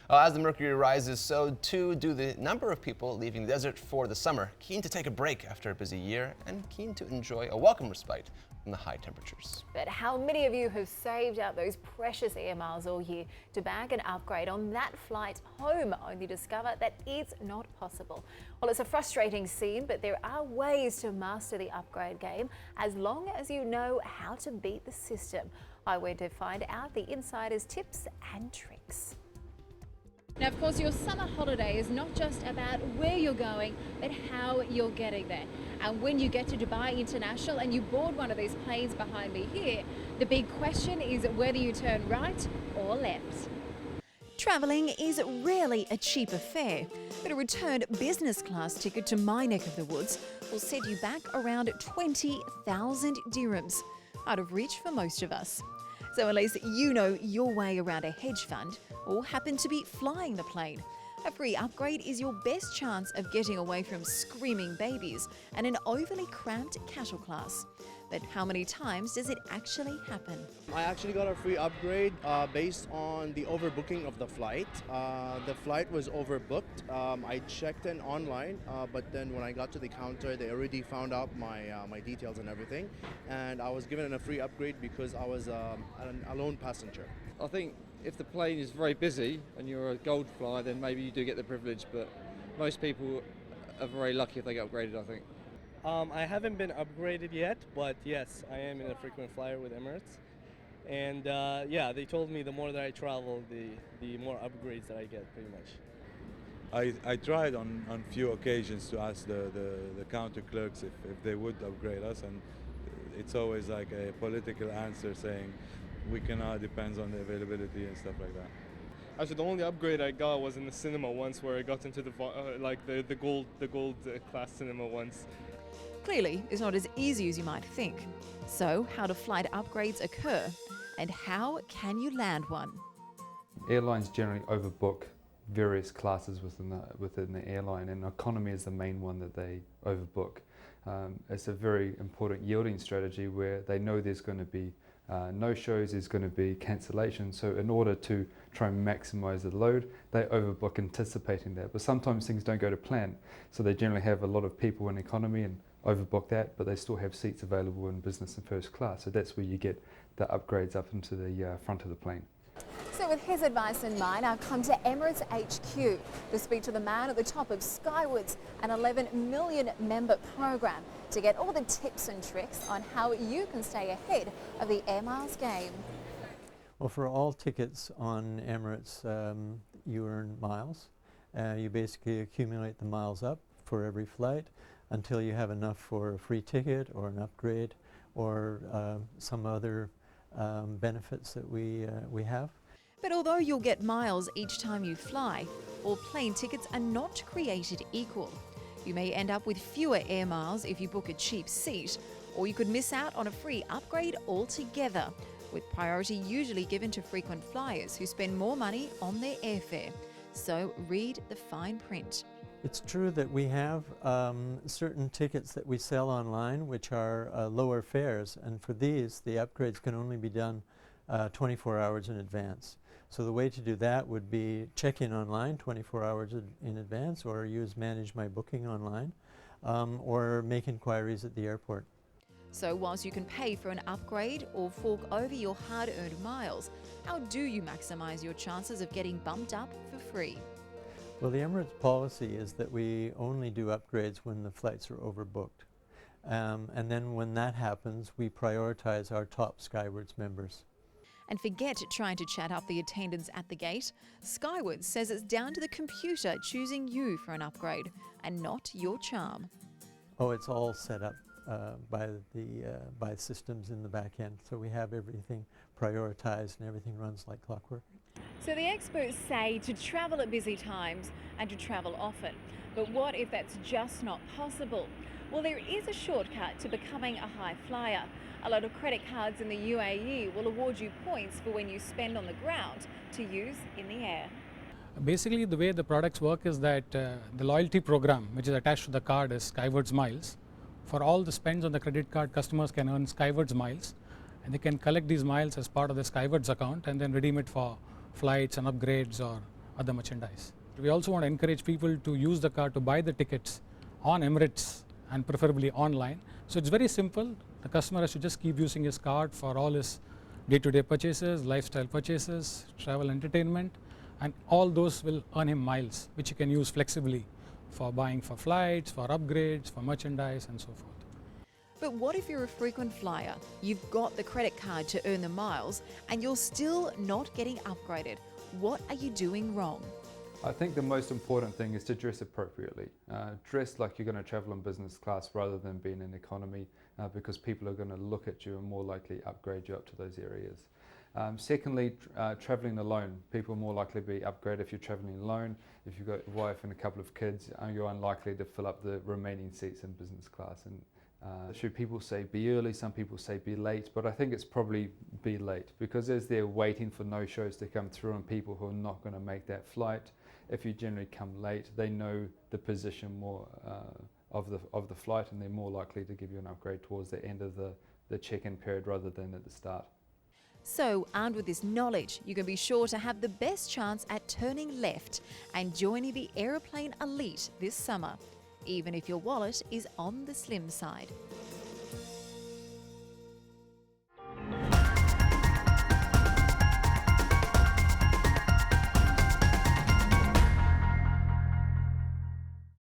As the mercury rises, so too do the number of people leaving the desert for the summer, keen to take a break after a busy year and keen to enjoy a welcome respite from the high temperatures. But how many of you have saved out those precious air miles all year to bag an upgrade on that flight home, only discover that it's not possible? Well, it's a frustrating scene, but there are ways to master the upgrade game as long as you know how to beat the system. I went to find out the insiders' tips and tricks. Now, of course, your summer holiday is not just about where you're going, but how you're getting there. And when you get to Dubai International and you board one of these planes behind me here, the big question is whether you turn right or left. Travelling is rarely a cheap affair, but a returned business class ticket to my neck of the woods will set you back around 20,000 dirhams, out of reach for most of us. So unless you know your way around a hedge fund or happen to be flying the plane, a free upgrade is your best chance of getting away from screaming babies and an overly cramped cattle class. But how many times does it actually happen? I actually got a free upgrade based on the overbooking of the flight. The flight was overbooked. I checked in online, but then when I got to the counter, they already found out my details and everything. And I was given a free upgrade because I was a lone passenger. I think if the plane is very busy and you're a gold flyer, then maybe you do get the privilege, but most people are very lucky if they get upgraded, I think. I haven't been upgraded yet, but yes, I am in a frequent flyer with Emirates. And yeah, they told me the more that I travel, the more upgrades that I get, pretty much. I tried on few occasions to ask the counter clerks if they would upgrade us, and it's always like a political answer saying we cannot, depends on the availability and stuff like that. Actually, the only upgrade I got was in the cinema once, where I got into the gold class cinema once. Clearly, it's not as easy as you might think. So, how do flight upgrades occur, and how can you land one? Airlines generally overbook various classes within the airline, and economy is the main one that they overbook. It's a very important yielding strategy where they know there's going to be no-shows, there's going to be cancellations, so in order to try and maximize the load, they overbook anticipating that. But sometimes things don't go to plan, so they generally have a lot of people in economy and overbook that, but they still have seats available in business and first class, so that's where you get the upgrades up into the front of the plane. So with his advice in mind, I've come to Emirates HQ to speak to the man at the top of Skywards, an 11 million member program, to get all the tips and tricks on how you can stay ahead of the air miles game. Well, for all tickets on Emirates, you earn miles. You basically accumulate the miles up for every flight until you have enough for a free ticket or an upgrade or some other benefits that we have. But although you'll get miles each time you fly, all plane tickets are not created equal. You may end up with fewer air miles if you book a cheap seat, or you could miss out on a free upgrade altogether, with priority usually given to frequent flyers who spend more money on their airfare. So read the fine print. It's true that we have certain tickets that we sell online which are lower fares, and for these the upgrades can only be done 24 hours in advance. So the way to do that would be check in online 24 hours in advance, or use Manage My Booking online, or make inquiries at the airport. So whilst you can pay for an upgrade or fork over your hard-earned miles, how do you maximise your chances of getting bumped up for free? Well, the Emirates policy is that we only do upgrades when the flights are overbooked. And then when that happens, we prioritize our top Skywards members. And forget trying to chat up the attendants at the gate. Skywards says it's down to the computer choosing you for an upgrade and not your charm. Oh, it's all set up by systems in the back end. So we have everything prioritized and everything runs like clockwork. So the experts say to travel at busy times and to travel often. But what if that's just not possible? Well, there is a shortcut to becoming a high flyer. A lot of credit cards in the UAE will award you points for when you spend on the ground to use in the air. Basically, the way the products work is that the loyalty program, which is attached to the card, is Skywards Miles. For all the spends on the credit card, customers can earn Skywards Miles, and they can collect these miles as part of the Skywards account and then redeem it for flights and upgrades or other merchandise. We also want to encourage people to use the card to buy the tickets on Emirates and preferably online. So it's very simple. The customer has to just keep using his card for all his day-to-day purchases, lifestyle purchases, travel, entertainment, and all those will earn him miles, which he can use flexibly for buying for flights, for upgrades, for merchandise, and so forth. But what if you're a frequent flyer? You've got the credit card to earn the miles and you're still not getting upgraded. What are you doing wrong? I think the most important thing is to dress appropriately. Dress like you're going to travel in business class rather than being in economy, because people are going to look at you and more likely upgrade you up to those areas. Secondly, travelling alone. People are more likely to be upgraded if you're travelling alone. If you've got a wife and a couple of kids, you're unlikely to fill up the remaining seats in business class. And should people say be early? Some people say be late, but I think it's probably be late, because as they're waiting for no-shows to come through and people who are not going to make that flight, if you generally come late, they know the position more of the flight, and they're more likely to give you an upgrade towards the end of the check-in period rather than at the start. So, armed with this knowledge, you can be sure to have the best chance at turning left and joining the Airplane elite this summer, even if your wallet is on the slim side.